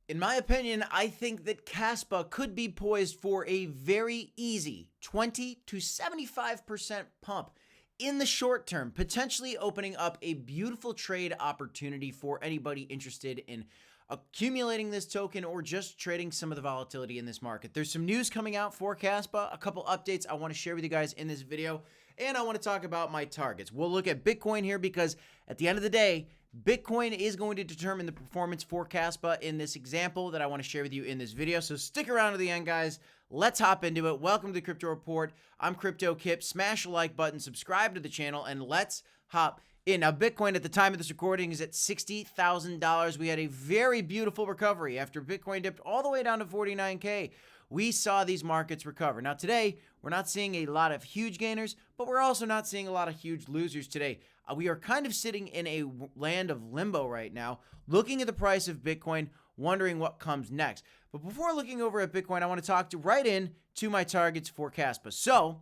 In my opinion, I think that Kaspa could be poised for a very easy 20 to 75% pump in the short term, potentially opening up a beautiful trade opportunity for anybody interested in accumulating this token or just trading some of the volatility in this market. There's some news coming out for Kaspa, a couple updates I want to share with you guys in this video, and I want to talk about my targets. We'll look at Bitcoin here because at the end of the day, Bitcoin is going to determine the performance for Kaspa in this example that I want to share with you in this video. So stick around to the end, guys. Let's hop into it. Welcome to the Crypto Report. I'm Crypto Kip. Smash the like button, subscribe to the channel, and let's hop in. Now, Bitcoin at the time of this recording is at $60,000. We had a very beautiful recovery after Bitcoin dipped all the way down to 49K. We saw these markets recover. Now, today, we're not seeing a lot of huge gainers, but we're also not seeing a lot of huge losers today. We are kind of sitting in a land of limbo right now, looking at the price of Bitcoin, wondering what comes next. But before looking over at Bitcoin, I want to talk right in to my targets for Kaspa. So,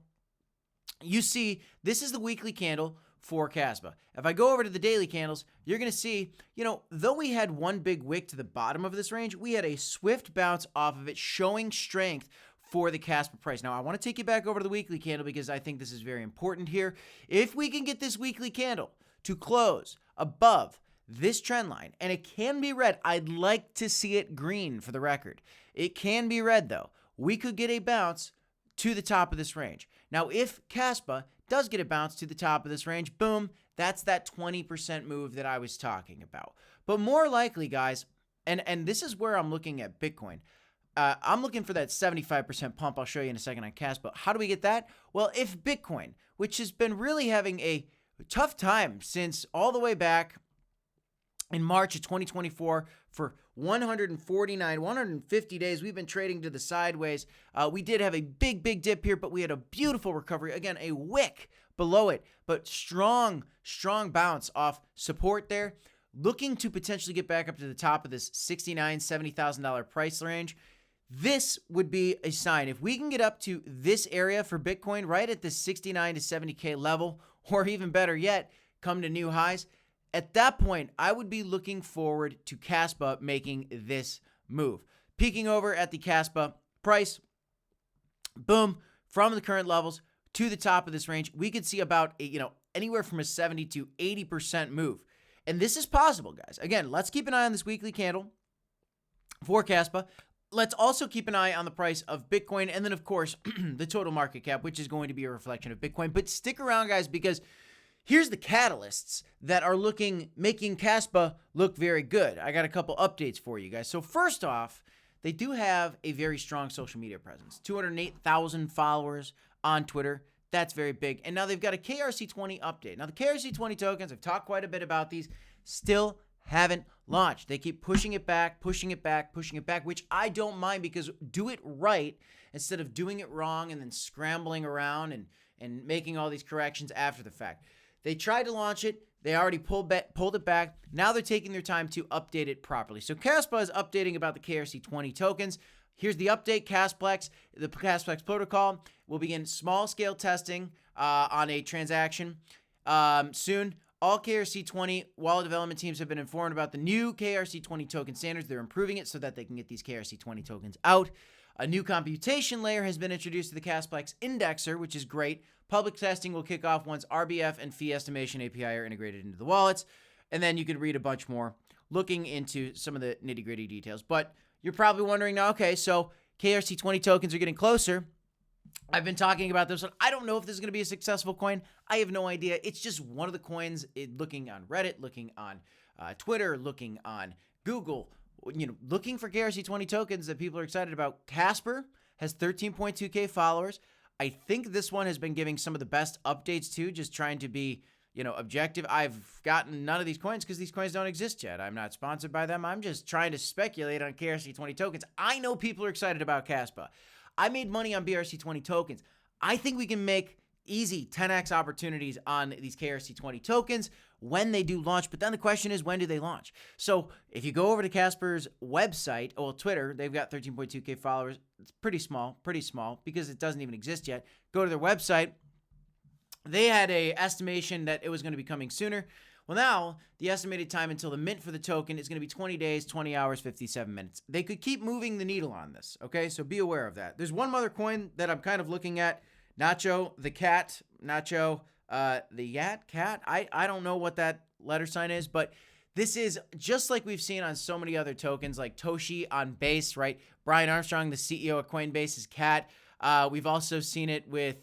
you see, this is the weekly candle for Kaspa. If I go over to the daily candles, you're going to see, though we had one big wick to the bottom of this range, we had a swift bounce off of it, showing strength for the Kaspa price. Now, I want to take you back over to the weekly candle because I think this is very important here. If we can get this weekly candle to close above this trend line, and it can be red, I'd like to see it green for the record. It can be red, though. We could get a bounce to the top of this range. Now, if Kaspa does get a bounce to the top of this range, boom, that's that 20% move that I was talking about. But more likely, guys, and this is where I'm looking at Bitcoin. I'm looking for that 75% pump. I'll show you in a second on Kaspa. How do we get that? Well, if Bitcoin, which has been really having a tough time since all the way back in March of 2024 for 150 days, we've been trading to the sideways. We did have a big dip here, but we had a beautiful recovery. Again, a wick below it, but strong bounce off support there. Looking to potentially get back up to the top of this $69,000, $70,000 price range. This would be a sign. If we can get up to this area for Bitcoin, right at the 69 to 70K level, or even better yet, come to new highs, at that point, I would be looking forward to Kaspa making this move. Peeking over at the Kaspa price, boom, from the current levels to the top of this range, we could see about, anywhere from a 70 to 80% move. And this is possible, guys. Again, let's keep an eye on this weekly candle for Kaspa. Let's also keep an eye on the price of Bitcoin. And then, of course, the total market cap, which is going to be a reflection of Bitcoin. But stick around, guys, because here's the catalysts that are making Kaspa look very good. I got a couple updates for you guys. So first off, they do have a very strong social media presence. 208,000 followers on Twitter. That's very big. And now they've got a KRC-20 update. Now the KRC-20 tokens, I've talked quite a bit about these, still haven't launched. They keep pushing it back, which I don't mind because do it right instead of doing it wrong and then scrambling around and making all these corrections after the fact. They tried to launch it. They already pulled it back. Now they're taking their time to update it properly. So Kaspa is updating about the KRC-20 tokens. Here's the update. The Kasplex protocol will begin small-scale testing on a transaction soon. All KRC-20 wallet development teams have been informed about the new KRC-20 token standards. They're improving it so that they can get these KRC-20 tokens out. A new computation layer has been introduced to the Kasplex indexer, which is great. Public testing will kick off once RBF and fee estimation API are integrated into the wallets. And then you can read a bunch more looking into some of the nitty-gritty details. But you're probably wondering now, okay, so KRC-20 tokens are getting closer. I've been talking about this one. I don't know if this is going to be a successful coin. I have no idea. It's just one of the coins, looking on Reddit, looking on Twitter, looking on Google, looking for KRC-20 tokens that people are excited about. Kaspa has 13.2K followers. I think this one has been giving some of the best updates too, just trying to be, objective. I've gotten none of these coins because these coins don't exist yet. I'm not sponsored by them. I'm just trying to speculate on KRC-20 tokens. I know people are excited about Kaspa. I made money on BRC-20 tokens. I think we can make easy 10x opportunities on these KRC-20 tokens when they do launch. But then the question is, when do they launch? So if you go over to Kaspa's website, Twitter, they've got 13.2K followers. It's pretty small because it doesn't even exist yet. Go to their website. They had a estimation that it was going to be coming sooner. Well, now the estimated time until the mint for the token is going to be 20 days, 20 hours, 57 minutes. They could keep moving the needle on this, okay? So be aware of that. There's one other coin that I'm kind of looking at, Nacho the cat, Nacho the yacht, cat. I don't know what that letter sign is, but this is just like we've seen on so many other tokens like Toshi on Base, right? Brian Armstrong, the CEO of Coinbase, is cat. We've also seen it with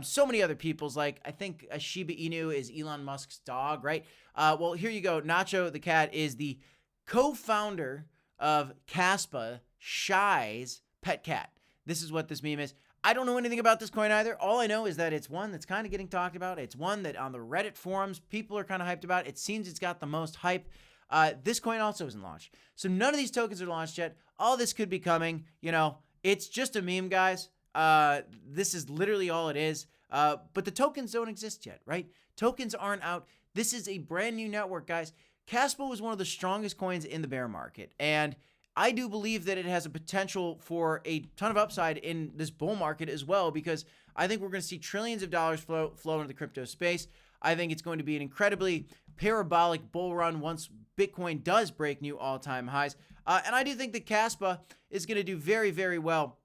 so many other people's, like I think a Shiba Inu is Elon Musk's dog, right? Well, here you go. Nacho the cat is the co-founder of Kaspa, Shy's pet cat. This is what this meme is. I don't know anything about this coin either. All I know is that it's one that's kind of getting talked about. It's one that on the Reddit forums, people are kind of hyped about. It seems it's got the most hype. This coin also isn't launched. So none of these tokens are launched yet. All this could be coming. You know, it's just a meme, guys. This is literally all it is. But the tokens don't exist yet, right? Tokens aren't out. This is a brand new network, guys. Kaspa was one of the strongest coins in the bear market. And I do believe that it has a potential for a ton of upside in this bull market as well, because I think we're going to see trillions of dollars flow into the crypto space. I think it's going to be an incredibly parabolic bull run once Bitcoin does break new all-time highs. And I do think that Kaspa is going to do very, very well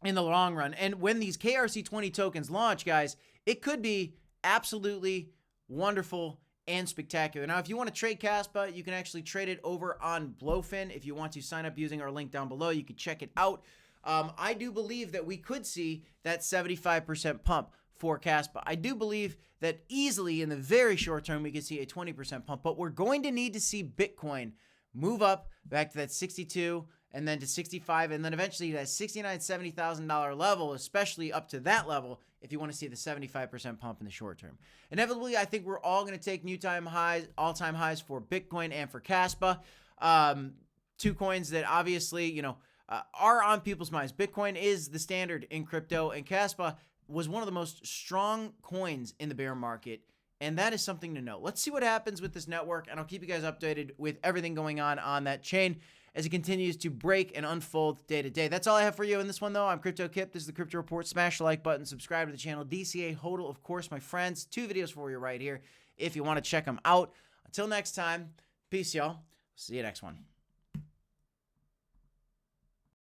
in the long run. And when these KRC-20 tokens launch, guys, it could be absolutely wonderful and spectacular. Now, if you want to trade Kaspa, you can actually trade it over on Blowfin. If you want to sign up using our link down below, you can check it out. I do believe that we could see that 75% pump for Kaspa. I do believe that easily in the very short term, we could see a 20% pump, but we're going to need to see Bitcoin move up back to that 62 and then to 65, and then eventually that $69,000, $70,000 level, especially up to that level, if you want to see the 75% pump in the short term. Inevitably, I think we're all going to take all-time highs for Bitcoin and for Kaspa. Two coins that obviously, you know, are on people's minds. Bitcoin is the standard in crypto, and Kaspa was one of the most strong coins in the bear market, and that is something to know. Let's see what happens with this network, and I'll keep you guys updated with everything going on that chain as it continues to break and unfold day to day. That's all I have for you in this one, though. I'm Crypto Kip. This is the Crypto Report. Smash the like button. Subscribe to the channel. DCA HODL, of course, my friends. 2 videos for you right here if you want to check them out. Until next time, peace, y'all. See you next one.